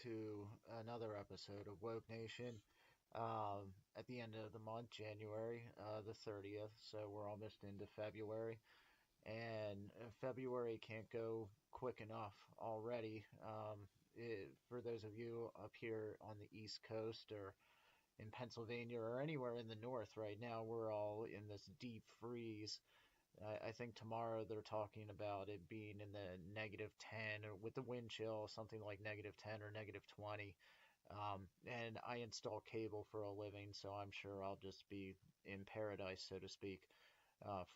to another episode of Woke Nation. At the end of the month, January the 30th, so we're almost into February, and February can't go quick enough already. For those of you up here on the East Coast or in Pennsylvania or anywhere in the North right now, we're all in this deep freeze. I think tomorrow they're talking about it being in the negative 10 or with the wind chill, something like negative 10 or negative 20. And I install cable for a living, so I'm sure I'll just be in paradise, so to speak,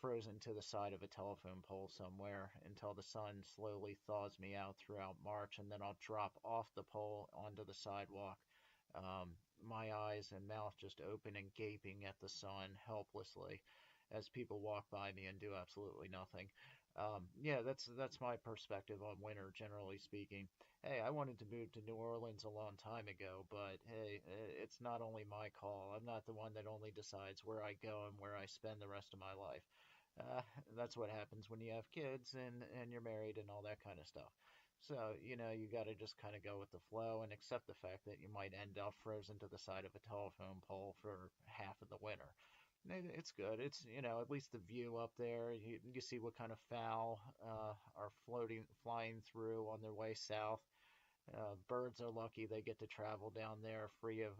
frozen to the side of a telephone pole somewhere until the sun slowly thaws me out throughout March, and then I'll drop off the pole onto the sidewalk. My eyes and mouth just open and gaping at the sun helplessly as people walk by me and do absolutely nothing. Yeah, that's my perspective on winter, generally speaking. Hey, I wanted to move to New Orleans a long time ago, but hey, it's not only my call. I'm not the one that only decides where I go and where I spend the rest of my life. Uh, that's what happens when you have kids and you're married and all that kind of stuff. So, you got to just kind of go with the flow and accept the fact that you might end up frozen to the side of a telephone pole for half of the winter. It's good. At least the view up there. You see what kind of fowl are flying through on their way south. Birds are lucky they get to travel down there free of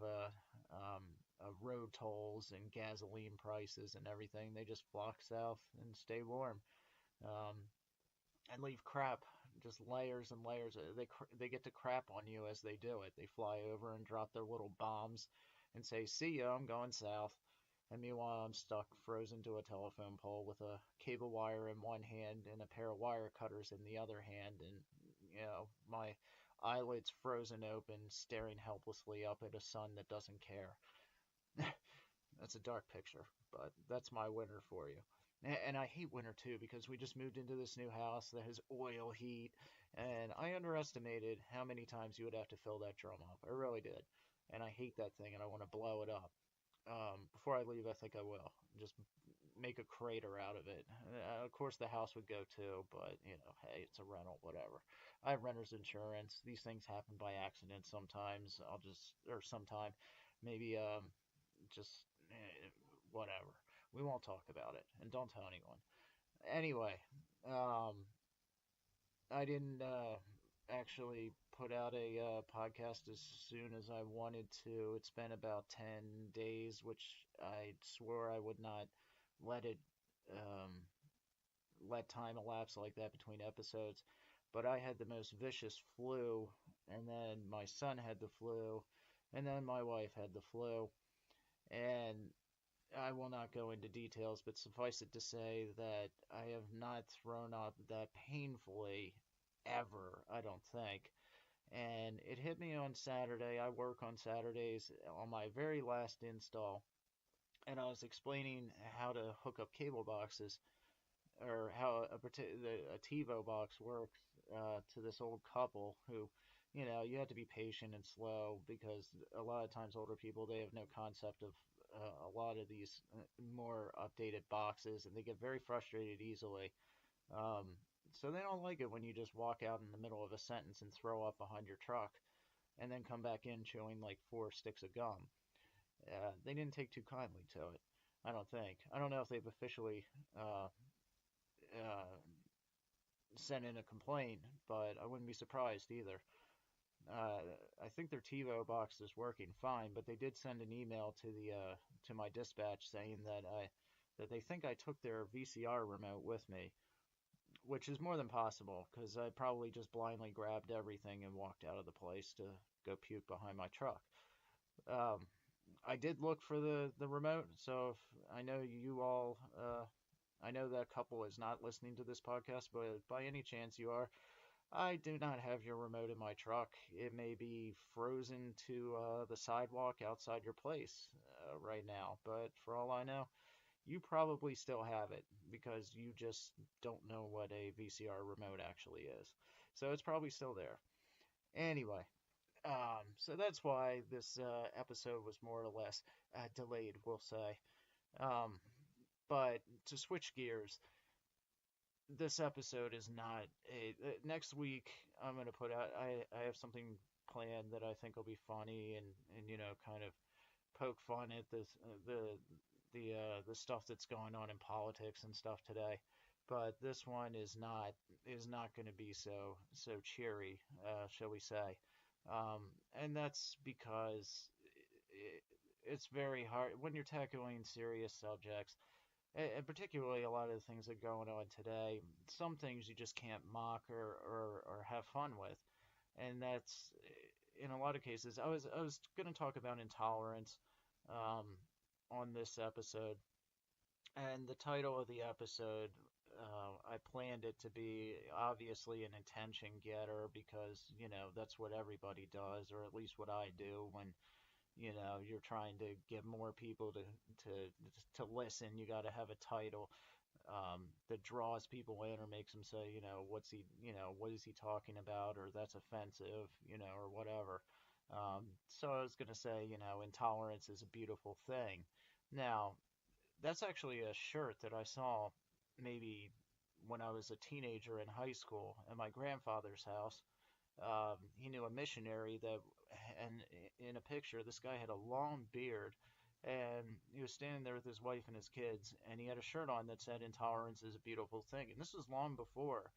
road tolls and gasoline prices and everything. They just flock south and stay warm. Um, and leave crap, just layers and layers. They get to crap on you as they do it. They fly over and drop their little bombs and say, "See ya, I'm going south." And meanwhile, I'm stuck frozen to a telephone pole with a cable wire in one hand and a pair of wire cutters in the other hand, and my eyelids frozen open, staring helplessly up at a sun that doesn't care. That's a dark picture, but that's my winter for you. And I hate winter too because we just moved into this new house that has oil heat, and I underestimated how many times you would have to fill that drum up. I really did. And I hate that thing and I want to blow it up. Before I leave, I think I will. Just make a crater out of it. Of course, the house would go too, but hey, it's a rental, whatever. I have renter's insurance. These things happen by accident sometimes. Or sometime, maybe just whatever. We won't talk about it, and don't tell anyone. Anyway, um, I didn't actually put out a podcast as soon as I wanted to. It's been about 10 days, which I swore I would not let it um, let time elapse like that between episodes. But I had the most vicious flu, and then my son had the flu, and then my wife had the flu. And I will not go into details, but suffice it to say that I have not thrown up that painfully ever, I don't think. And it hit me on Saturday. I work on Saturdays on my very last install, and I was explaining how to hook up cable boxes or how a TiVo box works to this old couple who, you have to be patient and slow because a lot of times older people they have no concept of a lot of these more updated boxes and they get very frustrated easily. Um, so they don't like it when you just walk out in the middle of a sentence and throw up behind your truck and then come back in chewing like 4 sticks of gum. They didn't take too kindly to it. I don't think. I don't know if they've officially uh, sent in a complaint, but I wouldn't be surprised either. Uh, I think their TiVo box is working fine, but they did send an email to my dispatch saying that they think I took their VCR remote with me, which is more than possible because I probably just blindly grabbed everything and walked out of the place to go puke behind my truck. Um, I did look for the remote, so if I know you all, I know that couple is not listening to this podcast, but by any chance you are, I do not have your remote in my truck. It may be frozen to the sidewalk outside your place right now, but for all I know, you probably still have it because you just don't know what a VCR remote actually is. So it's probably still there. Anyway, so that's why this episode was more or less delayed, we'll say. Um, but to switch gears, this episode is not a. Next week, I'm going to put out. I have something planned that I think will be funny and kind of poke fun at the stuff that's going on in politics and stuff today. But this one is not going to be so cheery, shall we say? And that's because it's very hard when you're tackling serious subjects, and particularly a lot of the things that are going on today. Some things you just can't mock or have fun with, and that's in a lot of cases. I was going to talk about intolerance um, on this episode, and the title of the episode, I planned it to be obviously an attention getter because, that's what everybody does, or at least what I do when, you're trying to get more people to listen. You got to have a title that draws people in or makes them say, what is he talking about, or that's offensive, or whatever. So I was going to say, intolerance is a beautiful thing. Now, that's actually a shirt that I saw maybe when I was a teenager in high school at my grandfather's house. He knew a missionary and in a picture, this guy had a long beard, and he was standing there with his wife and his kids, and he had a shirt on that said "Intolerance is a beautiful thing." And this was long before.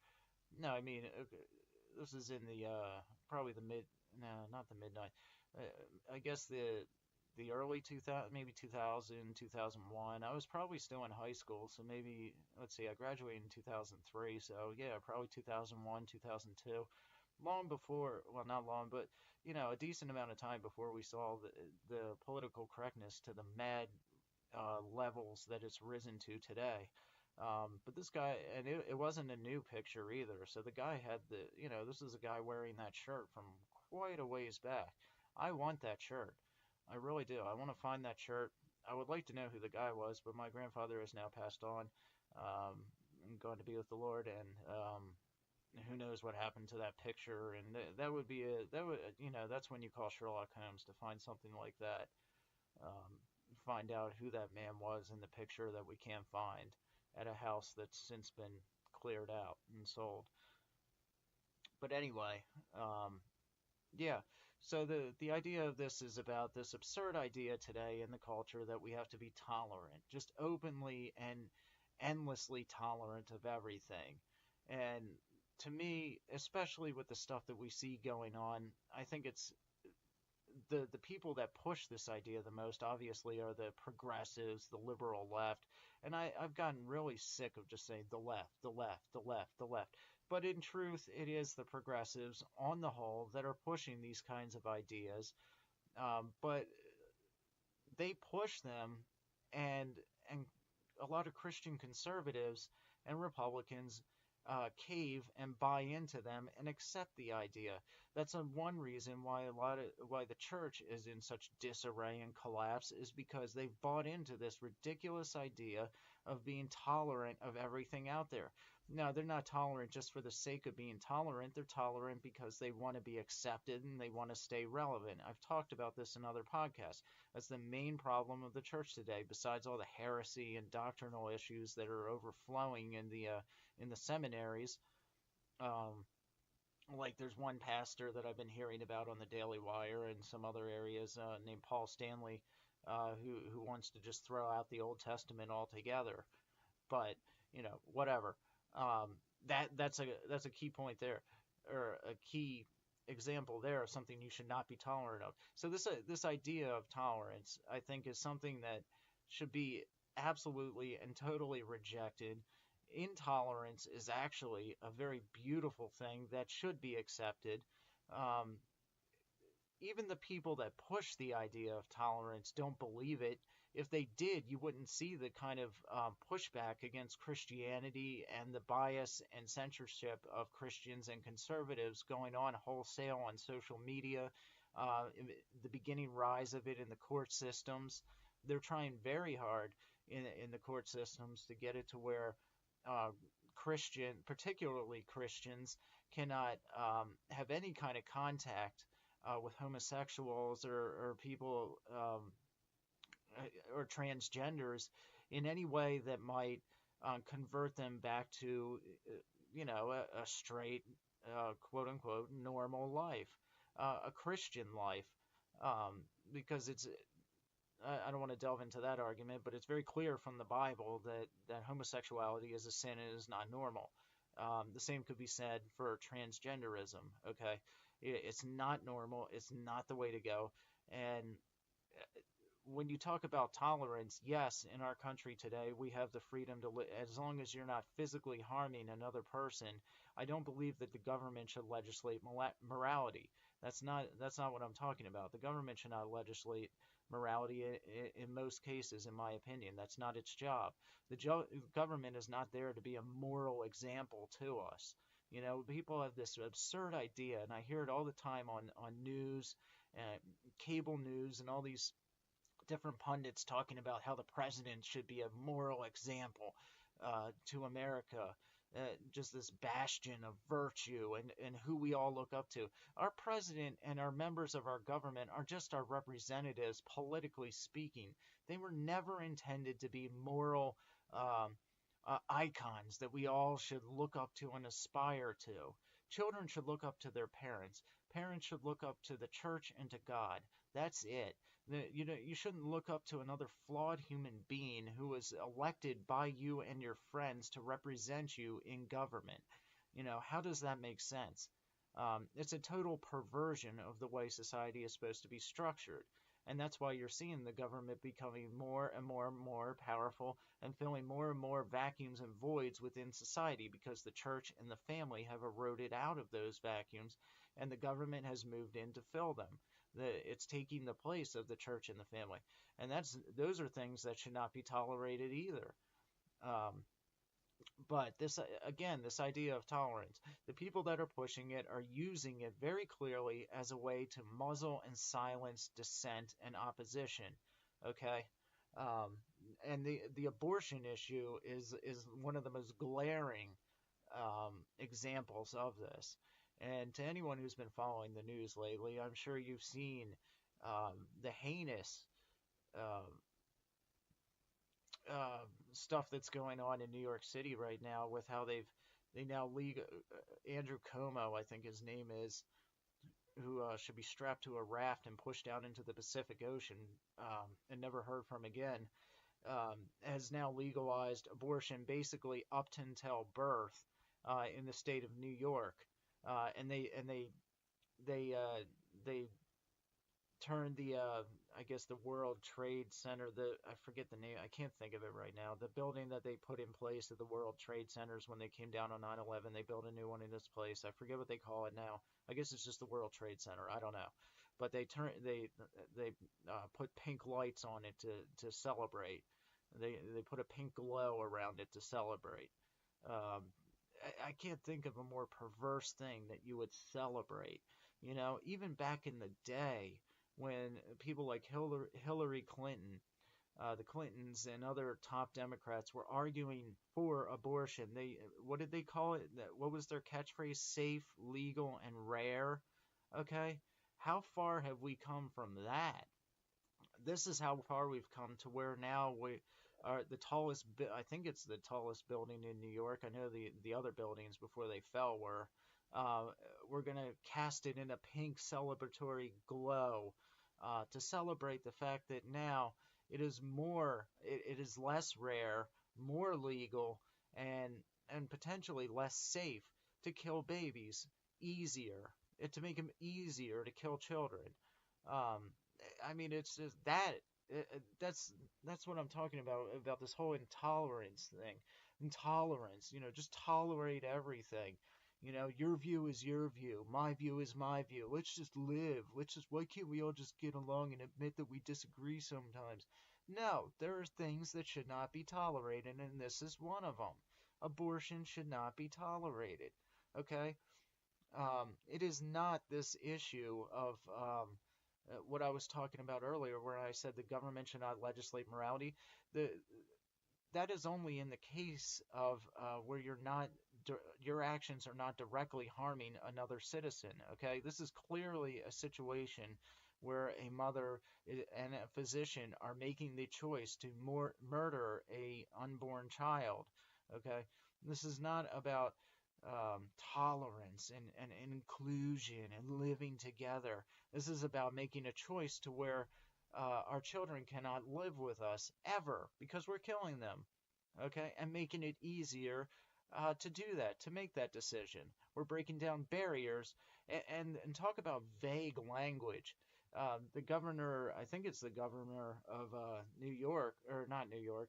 No, I mean, this is in the probably the mid, no, not the midnight. I guess the early 2000, maybe 2000, 2001. I was probably still in high school, so maybe, let's see, I graduated in 2003, so yeah, probably 2001, 2002. Long before, well, not long, but, a decent amount of time before we saw the political correctness to the mad levels that it's risen to today. But this guy, and it wasn't a new picture either. So the guy had this is a guy wearing that shirt from quite a ways back. I want that shirt. I really do. I want to find that shirt. I would like to know who the guy was, but my grandfather has now passed on, and gone to be with the Lord, and who knows what happened to that picture. And that would be that's when you call Sherlock Holmes to find something like that. Um, find out who that man was in the picture that we can't find at a house that's since been cleared out and sold. But anyway, yeah. So the idea of this is about this absurd idea today in the culture that we have to be tolerant, just openly and endlessly tolerant of everything. And to me, especially with the stuff that we see going on, I think it's the people that push this idea the most obviously are the progressives, the liberal left, and I've gotten really sick of just saying the left, the left, the left, the left. But in truth, it is the progressives on the whole that are pushing these kinds of ideas. But they push them, and and a lot of Christian conservatives and Republicans cave and buy into them and accept the idea. That's one reason why the church is in such disarray and collapse is because they've bought into this ridiculous idea of being tolerant of everything out there. Now, they're not tolerant just for the sake of being tolerant. They're tolerant because they want to be accepted and they want to stay relevant. I've talked about this in other podcasts. That's the main problem of the church today, besides all the heresy and doctrinal issues that are overflowing in the seminaries. Um, like there's one pastor that I've been hearing about on the Daily Wire and some other areas named Paul Stanley, who wants to just throw out the Old Testament altogether. But whatever. That's a key point there, or a key example there of something you should not be tolerant of. So this idea of tolerance, I think, is something that should be absolutely and totally rejected. Intolerance is actually a very beautiful thing that should be accepted. Um, Even the people that push the idea of tolerance don't believe it. If they did, you wouldn't see the kind of pushback against Christianity and the bias and censorship of Christians and conservatives going on wholesale on social media. The beginning rise of it in the court systems. They're trying very hard in the court systems to get it to where particularly Christians, cannot have any kind of contact with homosexuals or people or transgenders in any way that might convert them back to, a straight, quote unquote, normal life. a Christian life, because I don't want to delve into that argument, but it's very clear from the Bible that homosexuality is a sin and is not normal. The same could be said for transgenderism. Okay, it's not normal. It's not the way to go. And when you talk about tolerance, yes, in our country today, we have the freedom to live as long as you're not physically harming another person. I don't believe that the government should legislate morality. That's not what I'm talking about. The government should not legislate morality in most cases, in my opinion. That's not its job. Government is not there to be a moral example to us. You know, people have this absurd idea, and I hear it all the time on news, uh, cable news, and all these different pundits talking about how the president should be a moral example to America, just this bastion of virtue and who we all look up to. Our president and our members of our government are just our representatives, politically speaking. They were never intended to be moral icons that we all should look up to and aspire to. Children should look up to their parents. Parents should look up to the church and to God. That's it. You shouldn't look up to another flawed human being who was elected by you and your friends to represent you in government. How does that make sense? It's a total perversion of the way society is supposed to be structured. And that's why you're seeing the government becoming more and more and more powerful and filling more and more vacuums and voids within society because the church and the family have eroded out of those vacuums and the government has moved in to fill them. It's taking the place of the church and the family. And those are things that should not be tolerated either. Um, but this idea of tolerance, the people that are pushing it are using it very clearly as a way to muzzle and silence dissent and opposition. Okay, um, and the abortion issue is one of the most glaring examples of this. And to anyone who's been following the news lately, I'm sure you've seen the heinous uh, stuff that's going on in New York City right now with how they now legal Andrew Cuomo, I think his name is, who should be strapped to a raft and pushed out into the Pacific Ocean and never heard from again, has now legalized abortion basically up until birth in the state of New York, and they turned the I guess the World Trade Center, I forget the name, I can't think of it right now. The building that they put in place at the World Trade Centers when they came down on 9/11, they built a new one in this place. I forget what they call it now. I guess it's just the World Trade Center. I don't know. But they put pink lights on it to celebrate. They put a pink glow around it to celebrate. Um, I can't think of a more perverse thing that you would celebrate. Even back in the day when people like Hillary Clinton, the Clintons, and other top Democrats were arguing for abortion, what did they call it? What was their catchphrase? Safe, legal, and rare. Okay, how far have we come from that? This is how far we've come to where now we are the tallest. I think it's the tallest building in New York. I know the other buildings before they fell were. Uh, we're gonna cast it in a pink celebratory glow to celebrate the fact that now it is less rare, more legal, and potentially less safe to kill babies, easier, to make them easier to kill children. Um, I mean, it's just that's what I'm talking about this whole intolerance thing. Intolerance, just tolerate everything. Your view is your view, my view is my view. Let's just live. Why can't we all just get along and admit that we disagree sometimes? No, there are things that should not be tolerated, and this is one of them. Abortion should not be tolerated. Okay? It is not this issue of what I was talking about earlier, where I said the government should not legislate morality. The That is only in the case of where your actions are not directly harming another citizen. Okay, this is clearly a situation where a mother and a physician are making the choice to murder a unborn child. Okay, this is not about tolerance and inclusion and living together. This is about making a choice to where our children cannot live with us ever because we're killing them. Okay, and making it easier to do that, to make that decision. We're breaking down barriers and talk about vague language. The governor, I think it's the governor of New York, or not New York,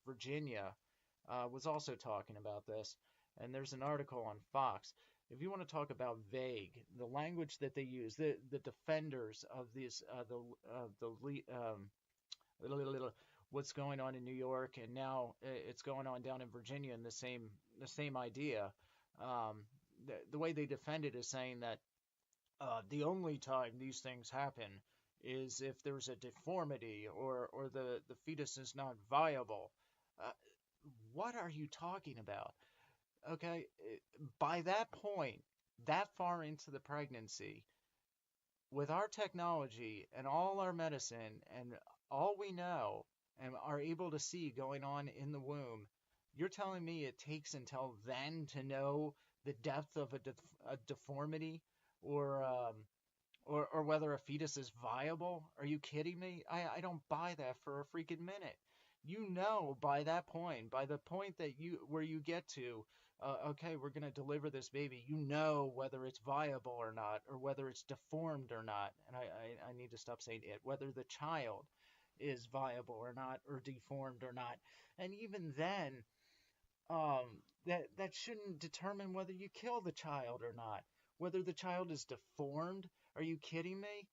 Virginia, was also talking about this. And there's an article on Fox. If you want to talk about vague, the language that they use, the defenders of these, what's going on in New York, and now it's going on down in Virginia, and the same idea. The way they defend it is saying that the only time these things happen is if there's a deformity or the fetus is not viable. Uh, what are you talking about? Okay, by that point, that far into the pregnancy, with our technology and all our medicine and all we know and are able to see going on in the womb, you're telling me it takes until then to know the depth of a deformity or or whether a fetus is viable? Are you kidding me? I don't buy that for a freaking minute. You know, by that point, by the point that you get to, okay, we're gonna deliver this baby. You know whether it's viable or not, or whether it's deformed or not. And I need to stop saying it. Whether the child is viable or not, or deformed or not. And even then, that shouldn't determine whether you kill the child or not. Whether the child is deformed. Are you kidding me?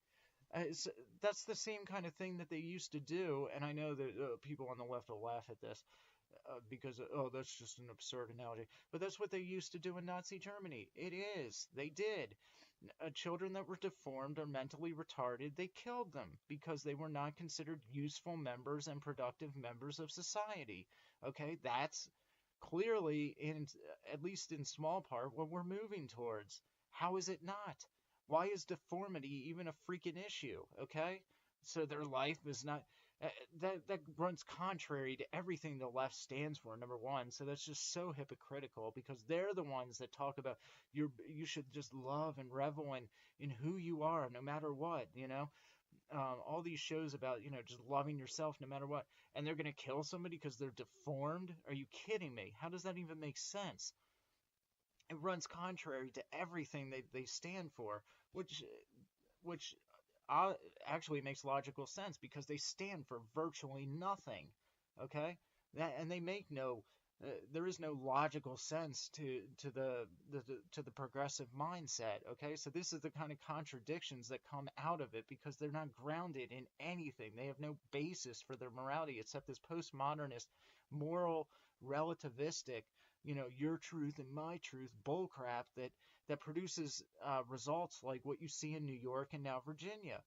That's the same kind of thing that they used to do, and I know that people on the left will laugh at this because oh, that's just an absurd analogy. But that's what they used to do in Nazi Germany. It is. They did. Children that were deformed or mentally retarded, they killed them because they were not considered useful members and productive members of society. Okay, that's clearly, in at least in small part, what we're moving towards. How is it not? Why is deformity even a freaking issue? Okay, so their life is not. That runs contrary to everything the left stands for. Number one, so that's just so hypocritical because they're the ones that talk about you should just love and revel in who you are no matter what. All these shows about just loving yourself no matter what, and they're gonna kill somebody because they're deformed. Are you kidding me? How does that even make sense? It runs contrary to everything they stand for, which uh, actually makes logical sense because they stand for virtually nothing. Okay, and they make no. There is no logical sense to the progressive mindset. Okay, so this is the kind of contradictions that come out of it because they're not grounded in anything. They have no basis for their morality except this postmodernist, moral, relativistic, your truth and my truth bullcrap that produces results like what you see in New York and now Virginia,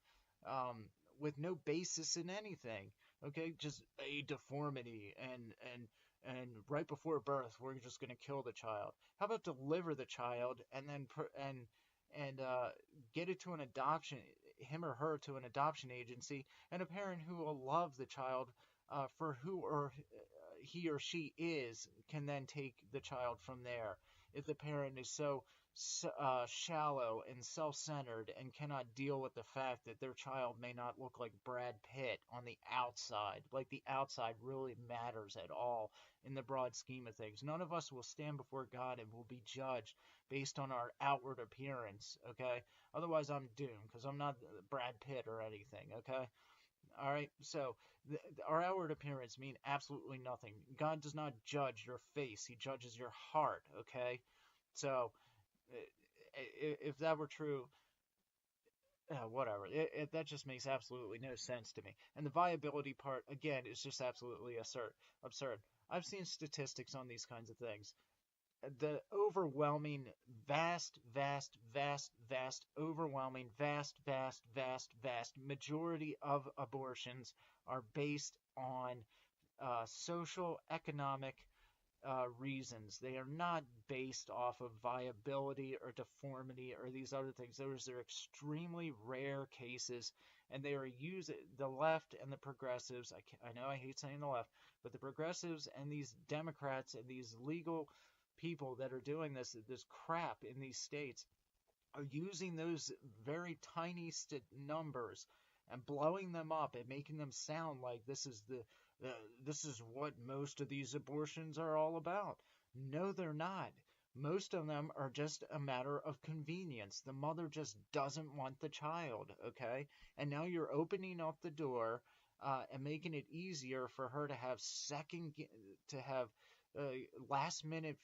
with no basis in anything. Okay, just a deformity and right before birth we're just going to kill the child. How about deliver the child and then get it to an adoption, him or her to an adoption agency, and a parent who will love the child for who or he or she is can then take the child from there. If the parent is so shallow and self-centered and cannot deal with the fact that their child may not look like Brad Pitt on the outside, like the outside really matters at all in the broad scheme of things. None of us will stand before God and will be judged based on our outward appearance, okay? Otherwise, I'm doomed because I'm not Brad Pitt or anything, okay? All right, so our outward appearance mean absolutely nothing. God does not judge your face; He judges your heart. Okay, so if that were true, whatever. That just makes absolutely no sense to me. And the viability part, again, is just absolutely absurd. I've seen statistics on these kinds of things. The overwhelming, overwhelming, vast majority of abortions are based on social, economic reasons. They are not based off of viability or deformity or these other things. Those are extremely rare cases, and they are used. The left and the progressives. I know I hate saying the left, but the progressives and these Democrats and these legal people that are doing this crap in these states are using those very tiny numbers and blowing them up and making them sound like uh, this is what most of these abortions are all about. No, they're not. Most of them are just a matter of convenience. The mother just doesn't want the child, okay? And now you're opening up the door and making it easier for her to have to have uh, last minute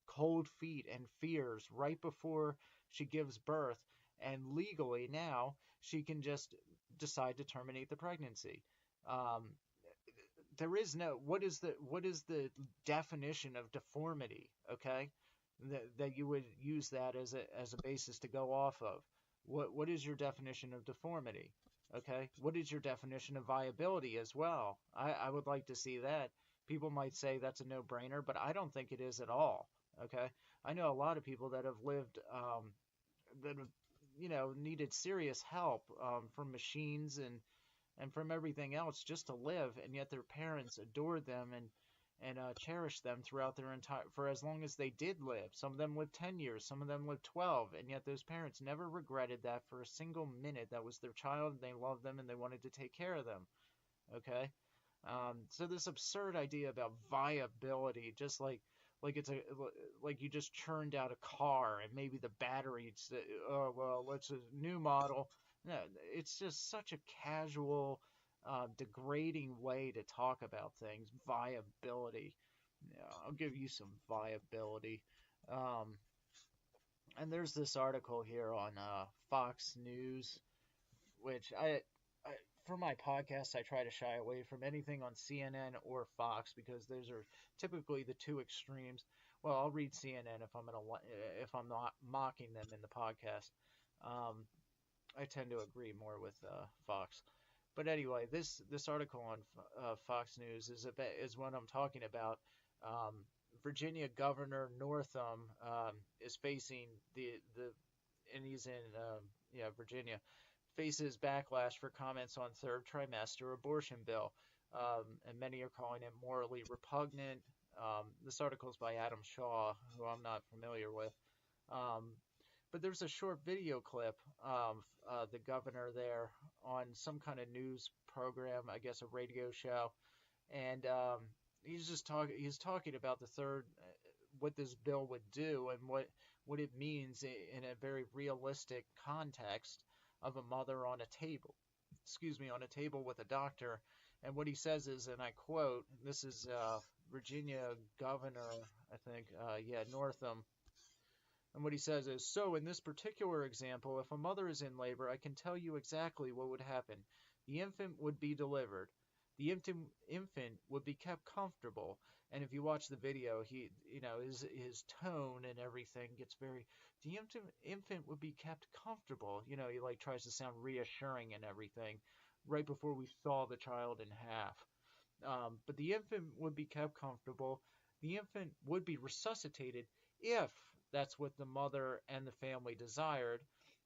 cold feet and fears right before she gives birth, and legally now she can just decide to terminate the pregnancy. Um, there is no what is the definition of deformity? Okay, that you would use that as a basis to go off of. What is your definition of deformity? Okay, what is your definition of viability as well? I would like to see that. People might say that's a no-brainer, but I don't think it is at all. Okay, I know a lot of people that have lived that have needed serious help from machines and from everything else just to live, and yet their parents adored them and cherished them throughout their entire for as long as they did live. Some of them lived 10 years, some of them lived 12, and yet those parents never regretted that for a single minute. That was their child, and they loved them, and they wanted to take care of them. Okay, so this absurd idea about viability, just like it's a like you just churned out a car and maybe the batteries. Oh well, it's a new model. No, it's just such a casual, degrading way to talk about things. Viability. Yeah, I'll give you some viability. Um, and there's this article here on Fox News, which I for my podcast I try to shy away from anything on CNN or Fox because those are typically the two extremes. Well, I'll read CNN if I'm not mocking them in the podcast. Um, I tend to agree more with Fox. But anyway, this article on Fox News is what I'm talking about. Um, Virginia Governor Northam is facing the and he's in Virginia, faces backlash for comments on third trimester abortion bill, and many are calling it morally repugnant. This article is by Adam Shaw, who I'm not familiar with. Um, but there's a short video clip of the governor there on some kind of news program, I guess a radio show, and he's talking about the third, what this bill would do and what it means in a very realistic context of a mother on a table, on a table with a doctor. And what he says is, and I quote, this is Virginia Governor, I think, Northam. And what he says is, so in this particular example, if a mother is in labor, I can tell you exactly what would happen. The infant would be delivered. The infant would be kept comfortable. And if you watch the video, his tone and everything gets very, the infant would be kept comfortable. He like tries to sound reassuring and everything right before we saw the child in half. But the infant would be kept comfortable. The infant would be resuscitated if that's what the mother and the family desired.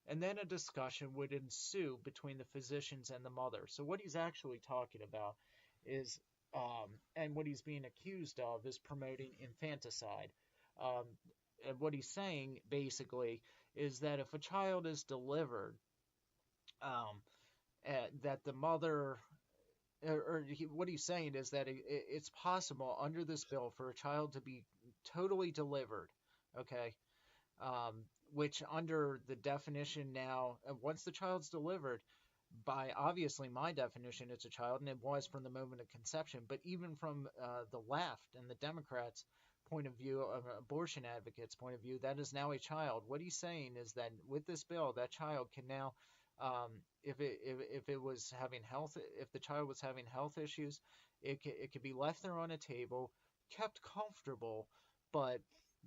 And then a discussion would ensue between the physicians and the mother. So what he's actually talking about is, and what he's being accused of is promoting infanticide. Um, and what he's saying basically is that if a child is delivered, um, that the mother, what he's saying is that it's possible under this bill for a child to be totally delivered, okay? Which under the definition now, once the child's delivered, by obviously my definition, it's a child, and it was from the moment of conception. But even from the left and the Democrats' point of view, of abortion advocates' point of view, that is now a child. What he's saying is that with this bill, that child can now, if the child was having health issues, it could be left there on a table, kept comfortable, but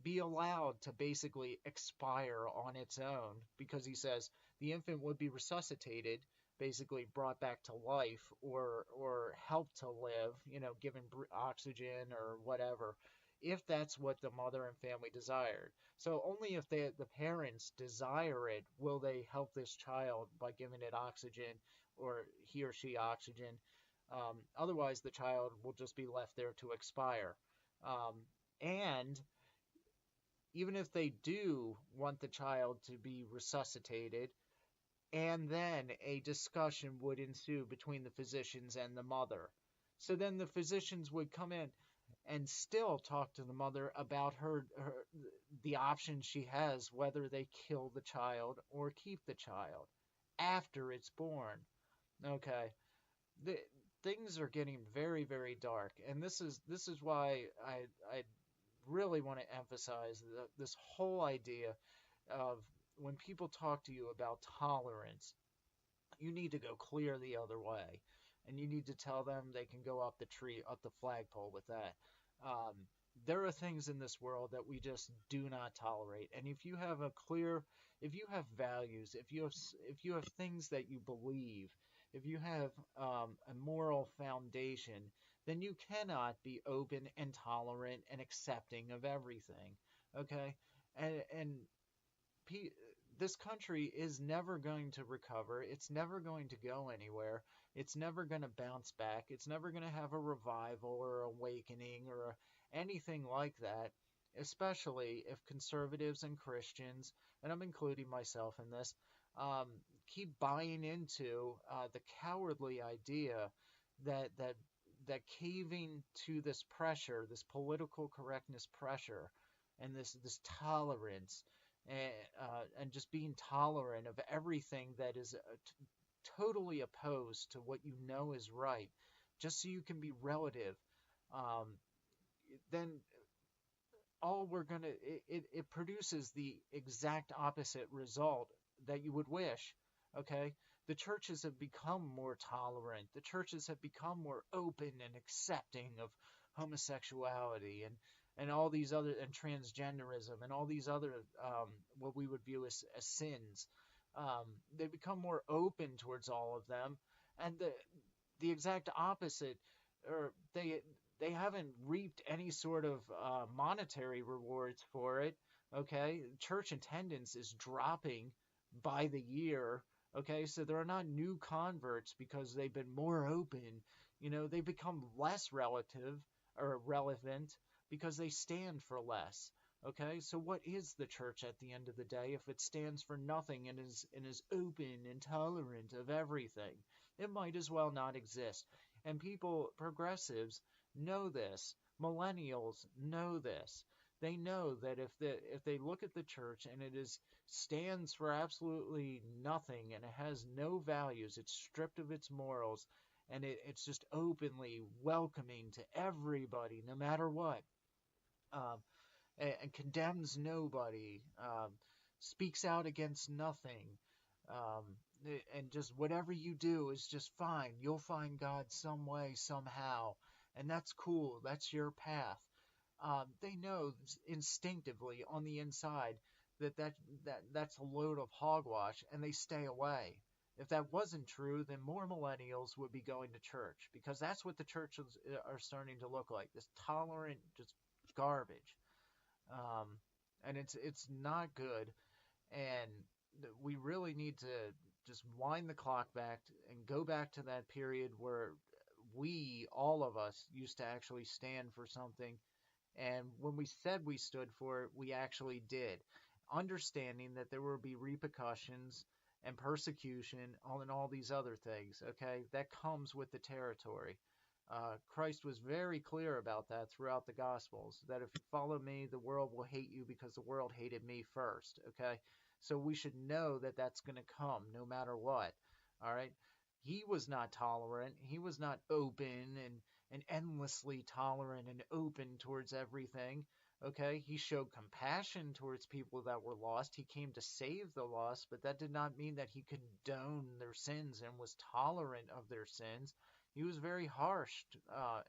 be allowed to basically expire on its own, because he says the infant would be resuscitated, basically brought back to life or helped to live, given oxygen or whatever, if that's what the mother and family desired. So only if the parents desire it will they help this child by giving it oxygen, or he or she oxygen. Otherwise, the child will just be left there to expire. And even if they do want the child to be resuscitated, and then a discussion would ensue between the physicians and the mother. So then the physicians would come in and still talk to the mother about her the options she has, whether they kill the child or keep the child after it's born. Okay, the, things are getting very, very dark, and this is why I really want to emphasize this whole idea of when people talk to you about tolerance, you need to go clear the other way, and you need to tell them they can go up the tree, up the flagpole with that. Um, there are things in this world that we just do not tolerate, and if you have values, if you have things that you believe, if you have a moral foundation, then you cannot be open and tolerant and accepting of everything. Okay, and pe- this country is never going to recover. It's never going to go anywhere. It's never going to bounce back. It's never going to have a revival or awakening or anything like that, especially if conservatives and Christians, and I'm including myself in this, um, keep buying into the cowardly idea that that caving to this pressure, this political correctness pressure, and this tolerance, and just being tolerant of everything that is totally opposed to what you know is right, just so you can be relative, um, then all we're gonna it produces the exact opposite result that you would wish. Okay, the churches have become more tolerant. The churches have become more open and accepting of homosexuality and all these other and transgenderism and all these other what we would view as sins. Um, they become more open towards all of them, and the exact opposite, or they haven't reaped any sort of monetary rewards for it. Okay, church attendance is dropping by the year. Okay, so there are not new converts because they've been more open. They become less relative or relevant because they stand for less. Okay, so what is the church at the end of the day if it stands for nothing and is open and tolerant of everything? It might as well not exist. And progressives, know this. Millennials know this. They know that if they look at the church and it is stands for absolutely nothing and it has no values, it's stripped of its morals, and it's just openly welcoming to everybody, no matter what, um, and condemns nobody, speaks out against nothing, um, and just whatever you do is just fine. You'll find God some way, somehow, and that's cool. That's your path. They know instinctively on the inside that's a load of hogwash, and they stay away. If that wasn't true, then more millennials would be going to church, because that's what the churches are starting to look like. This tolerant, just garbage, um, and it's not good. And we really need to just wind the clock back and go back to that period where all of us, used to actually stand for something. And when we said we stood for it, we actually did, understanding that there will be repercussions and persecution and all these other things. Okay, that comes with the territory. Christ was very clear about that throughout the Gospels, that if you follow me, the world will hate you because the world hated me first. Okay, so we should know that that's going to come no matter what. All right, he was not tolerant. He was not open and endlessly tolerant and open towards everything. Okay, he showed compassion towards people that were lost. He came to save the lost, but that did not mean that he condoned their sins and was tolerant of their sins. He was very harsh,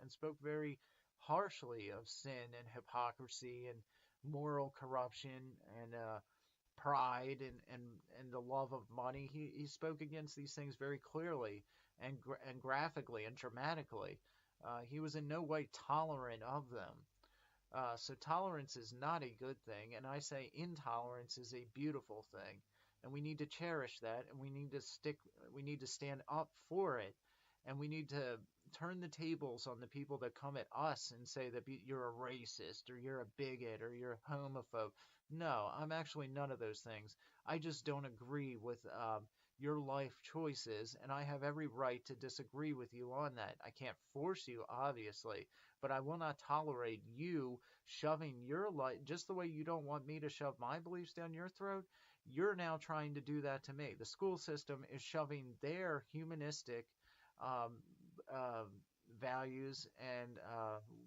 and spoke very harshly of sin and hypocrisy and moral corruption and pride and the love of money. He spoke against these things very clearly and graphically and dramatically. He was in no way tolerant of them. So tolerance is not a good thing, and I say intolerance is a beautiful thing, and we need to cherish that, and we need to stand up for it, and we need to turn the tables on the people that come at us and say that you're a racist or you're a bigot or you're a homophobe. No, I'm actually none of those things. I just don't agree with your life choices, and I have every right to disagree with you on that. I can't force you, obviously, but I will not tolerate you shoving your life just the way you don't want me to shove my beliefs down your throat. You're now trying to do that to me. The school system is shoving their humanistic um, uh, values and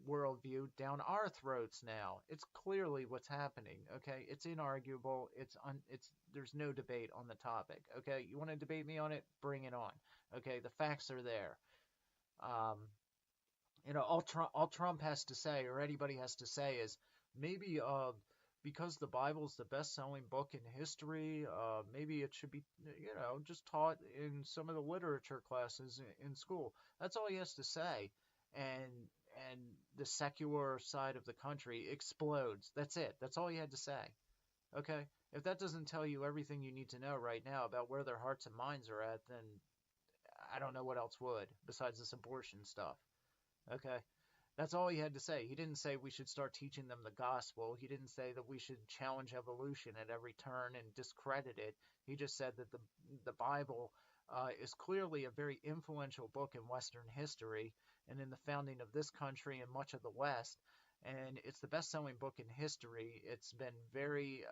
worldview down our throats now. It's clearly what's happening. Okay, it's inarguable. It's there's no debate on the topic. Okay, you want to debate me on it? Bring it on. Okay, the facts are there. Um, all Trump has to say, or anybody has to say, is maybe because the Bible's the best-selling book in history, maybe it should be just taught in some of the literature classes in school. That's all he has to say, and and the secular side of the country explodes. That's it. That's all he had to say. Okay, if that doesn't tell you everything you need to know right now about where their hearts and minds are at, then I don't know what else would besides this abortion stuff. Okay. That's all he had to say. He didn't say we should start teaching them the gospel. He didn't say that we should challenge evolution at every turn and discredit it. He just said that the Bible is clearly a very influential book in Western history and in the founding of this country and much of the West. And it's the best-selling book in history. It's been very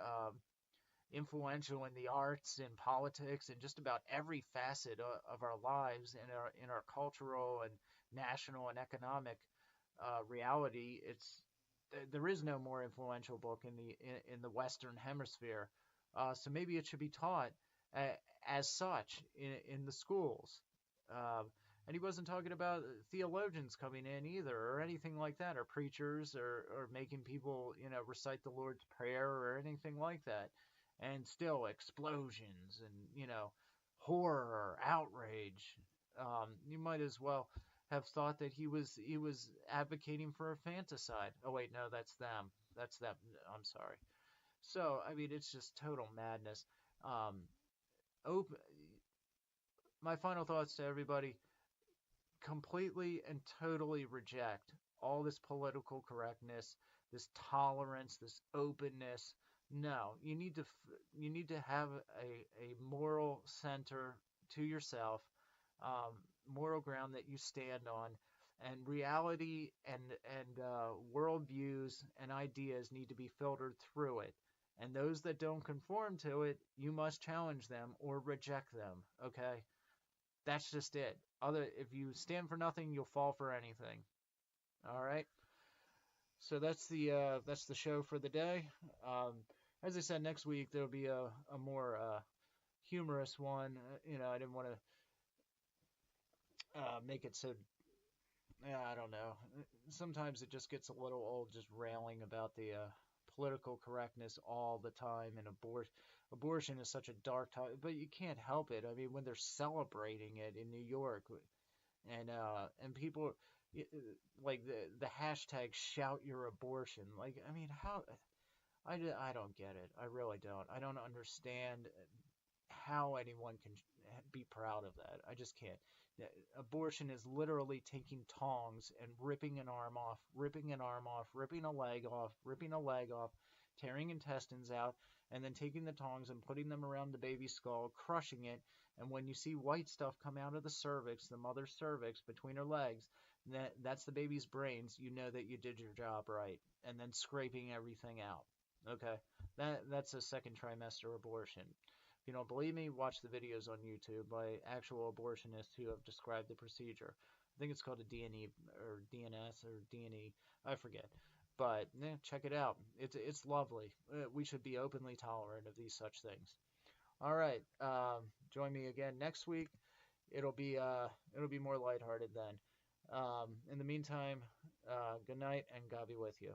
influential in the arts and politics and just about every facet of our lives and in our cultural and national and economic reality. There is no more influential book in the Western Hemisphere, so maybe it should be taught as such in the schools. And he wasn't talking about theologians coming in either, or anything like that, or preachers, or making people recite the Lord's Prayer or anything like that. And still explosions and horror, outrage. You might as well have thought that he was advocating for infanticide. Oh wait, no, that's them. That's them. I'm sorry. So I mean, it's just total madness. Um, op- my final thoughts to everybody: completely and totally reject all this political correctness, this tolerance, this openness. No, you need to have a moral center to yourself, um, moral ground that you stand on, and reality and worldviews and ideas need to be filtered through it. And those that don't conform to it, you must challenge them or reject them. Okay, that's just it. If you stand for nothing, you'll fall for anything. All right. So that's the show for the day. Um, as I said, next week there'll be a more humorous one. I didn't want to make it so. Yeah, I don't know. Sometimes it just gets a little old just railing about the political correctness all the time, and abortion is such a dark topic, but you can't help it. I mean, when they're celebrating it in New York, and people like the hashtag shout your abortion. Like, I mean, how I don't get it. I really don't. I don't understand how anyone can be proud of that. I just can't. Abortion is literally taking tongs and ripping an arm off, ripping an arm off, ripping a leg off, ripping a leg off, tearing intestines out, and then taking the tongs and putting them around the baby's skull, crushing it. And when you see white stuff come out of the cervix, the mother's cervix between her legs, that's the baby's brains. You know that you did your job right. And then scraping everything out. Okay, that's a second trimester abortion. If you don't believe me, watch the videos on YouTube by actual abortionists who have described the procedure. I think it's called a DNE or DNS or DNE. I forget. But check it out. It's lovely. We should be openly tolerant of these such things. All right. Join me again next week. It'll be more lighthearted then. In the meantime, good night and God be with you.